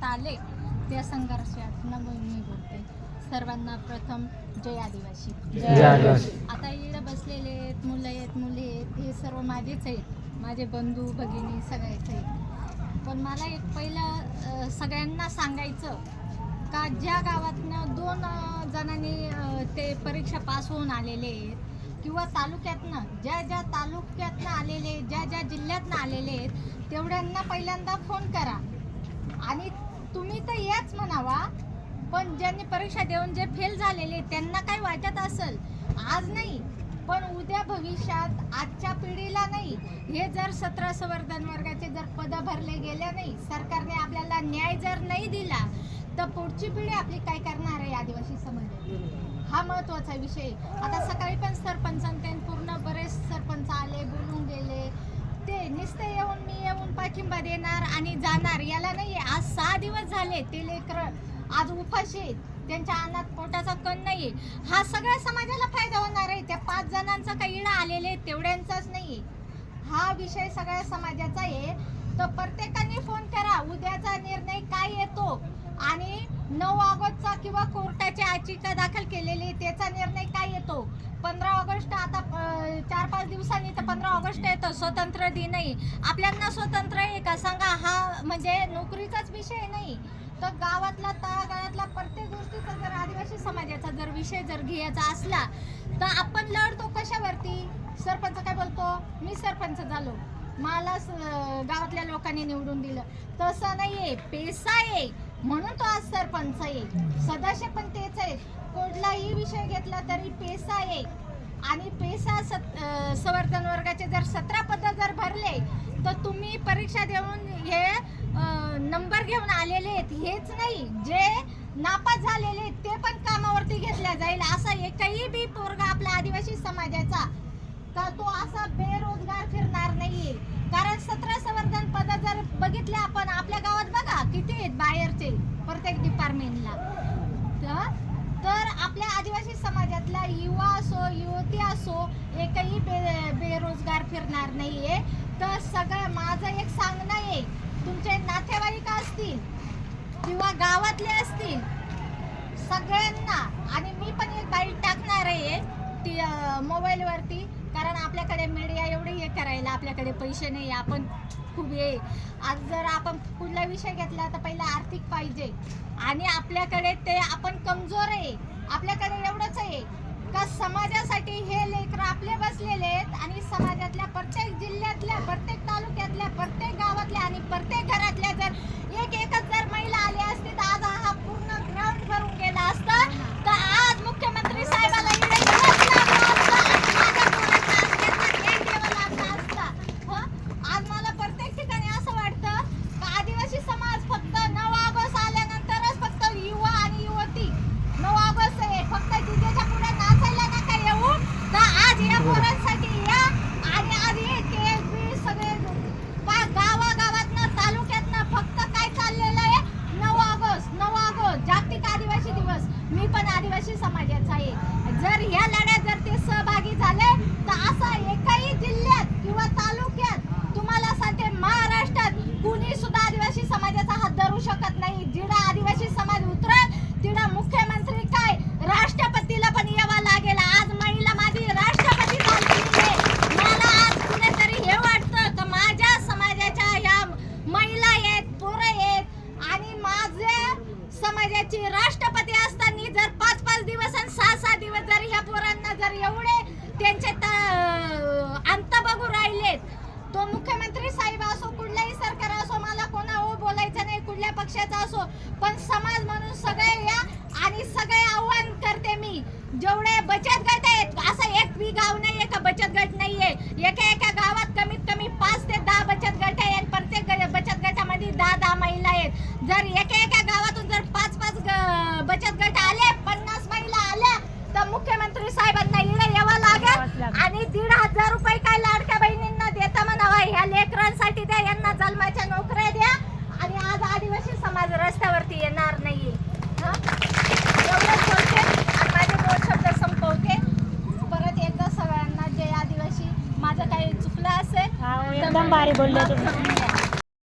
आले त्या संघर्षातनं मी बोलते. सर्वांना प्रथम जय आदिवासी. आता इकडे बसलेले आहेत, मुलं आहेत, मुली आहेत, हे सर्व माझेच आहेत, माझे बंधू भगिनी सगळेच आहेत. पण मला एक पहिलं सगळ्यांना सांगायचं का ज्या गावातनं 2 जणांनी ते परीक्षा पास होऊन आलेले आहेत किंवा तालुक्यातनं ज्या तालुक्यातनं आलेले, ज्या जिल्ह्यातनं आलेले आहेत तेवढ्यांना पहिल्यांदा फोन करा. आणि तुम्ही तर याच म्हणावा, पण ज्यांनी परीक्षा देऊन जे फेल झालेले त्यांना काय वाटत असेल आज नाही पण उद्या भविष्यात, आजच्या पिढीला नाही, हे जर 17 संवर्धन वर्गाचे जर पदं भरले गेले नाही, सरकारने आपल्याला न्याय जर नाही दिला तर पुढची पिढी आपली काय करणार आहे आदिवासी समाज? हा महत्त्वाचा विषय. आता सकाळी पण सरपंचांनी पूर्ण बरेच सरपंच आले, बोलून गेले, ते नुसते मी येऊन पाठिंबा देणार आणि जाणार याला नाही. आज 6 दिवस झाले ते लेकरं आज उपाशी आहेत, त्यांच्या अन्नात पोटाचा कण नाही. हा सगळ्या समाजाला फायदा होणार आहे. त्या 5 जणांचा काही इडा आलेले तेवढ्यांचाच नाही, हा विषय सगळ्या समाजाचा आहे. तर प्रत्येकाने फोन करा, उद्याचा निर्णय काय येतो आणि 9 ऑगस्टचा किंवा कोर्टाची याचिका दाखल केलेली त्याचा निर्णय काय येतो. 15 ऑगस्ट आता 4-5 दिवसांनी तर 15 ऑगस्ट येतो, स्वतंत्र दिन आहे. आपल्यांना स्वतंत्र आहे का सांगा? हा म्हणजे नोकरीचाच विषय नाही तर गावातला तळागाळातला प्रत्येक गोष्टीचा जर आदिवासी समाजाचा जर विषय जर घ्यायचा असला तर आपण लढतो कशावरती? सरपंच काय बोलतो, मी सरपंच झालो, मला गावातल्या लोकांनी निवडून दिलं. तसं नाहीये, पेसा आहे म्हणून तो आज सरपंच आहे, सदस्य पण तेच आहे. कुठलाही विषय घेतला तरी पेसा आहे. आणि पेसा संवर्धन वर्गाचे जर 17 पद जर भरले तर तुम्ही परीक्षा देऊन हे नंबर घेऊन आलेले आहेत हेच नाही, जे नापास झालेले ते पण कामावरती घेतल्या जाईल. असा एकही बी पोरगा आपला आदिवासी समाजाचा का तो असा बेरोजगार फिरणार नाहीये. कारण 17 संवर्धन पद जर बघितले आपण आपल्या गावात बघा किती आहेत बाहेरचे प्रत्येक डिपार्टमेंटला, तर आपल्या आदिवासी समाजातला युवा असो युवती असो एकही बेरोजगार फिरणार नाहीये. तर सगळं माझं एक सांगणं आहे, तुमचे नातेवाईक असतील किंवा गावातले असतील सगळ्यांना, आणि मी पण एक बाईट टाकणार आहे ती मोबाईलवरती, कारण आपल्याकडे मीडिया एवढे हे करायला आपल्याकडे पैसे नाही, आपण खूप ये. आज जर आपण कुठला विषय घेतला तर पहिला आर्थिक पाहिजे आणि आपल्याकडे ते आपण कमजोर आहे. आपल्याकडे एवढंच आहे का समाजासाठी हे लेकरं आपले बसलेले आहेत आणि समाजातल्या प्रत्येक जिल्ह्यातल्या, प्रत्येक तालुक्यातल्या, प्रत्येक गावातल्या आणि प्रत्येक घरातल्या जर एकच जर महिला आली असती तर आज हा पूर्ण ग्राउंड भरून गेला असता. तर आज मुख्यमंत्री साहेबाला आज मला प्रत्येक ठिकाणी असं वाटतं का आदिवासी समाज फक्त 9 ऑगस्ट आल्यानंतरच फक्त युवा आणि युवती 9 ऑगस्ट आहे फक्त डीजेच्या पुढे नाचायला नका येऊ. तर आज या पोरांसाठी या आणि आज हे सगळे गावागावातनं तालुक्यातनं फक्त काय चाललेलं आहे 9 ऑगस्ट जागतिक आदिवासी दिवस. मी पण आदिवासी समाजाचा आहे. जर या लढ्यात जर ते सहभागी झाले तर असा एकही जिल्ह्यात किंवा तालुक्यात तुम्हाला सांगते महाराष्ट्रात कुणी सुद्धा आदिवासी समाजाचा हात धरू शकत नाही. जिडा आदिवासी समाज उतरल तिडा मुख्यमंत्री काय राष्ट्रपतीला पण यावं लागेल. आज महिला माझी राष्ट्रपती झालेली आहे. मला आज कुणीतरी हे वाटतं का माझ्या समाजाच्या या महिला आहेत, पोरं आहेत आणि माझ्या समाजाची राष्ट्रपती असताना जर 5-5 दिवस आणि 6-6 दिवस जर ह्या पोरांना जर एवढे त्यांचे अंत बघू राहिलेत, तो मुख्यमंत्री साहेब असो कुठलाही सरकार असो, मला कोणा बोलायचं नाही कुठल्या पक्षाचा असो, पण समाज म्हणून सगळे या आणि सगळे आव्हान करते मी. जेवढे बचत गट आहेत असं एक बी गाव नाहीये का बचत गट नाहीये. एका गावात कमीत कमी 5 ते 10 बचत गट आहे आणि प्रत्येक बचत गटामध्ये 10-10 महिला आहेत. जर एका गावातून जर 5-5 बचत गट आले, 50 महिला आल्या तर मुख्यमंत्री साहेबांना इकडे यावं लागेल आणि 1,500 रुपये काय लाडक्या बहिणींना देता म्हणावा. ह्या लेकरांसाठी द्या, यांना जन्माच्या नोकऱ्या द्या आणि आज आदिवासी समाज रस्त्यावरती येणार नाहीये. एवढंच बोलते आणि माझे 2 शब्द संपवते. परत एकदा सगळ्यांना जय आदिवासी. माझं काही चुकलं असेल एकदम भारी बोलले तुम्ही.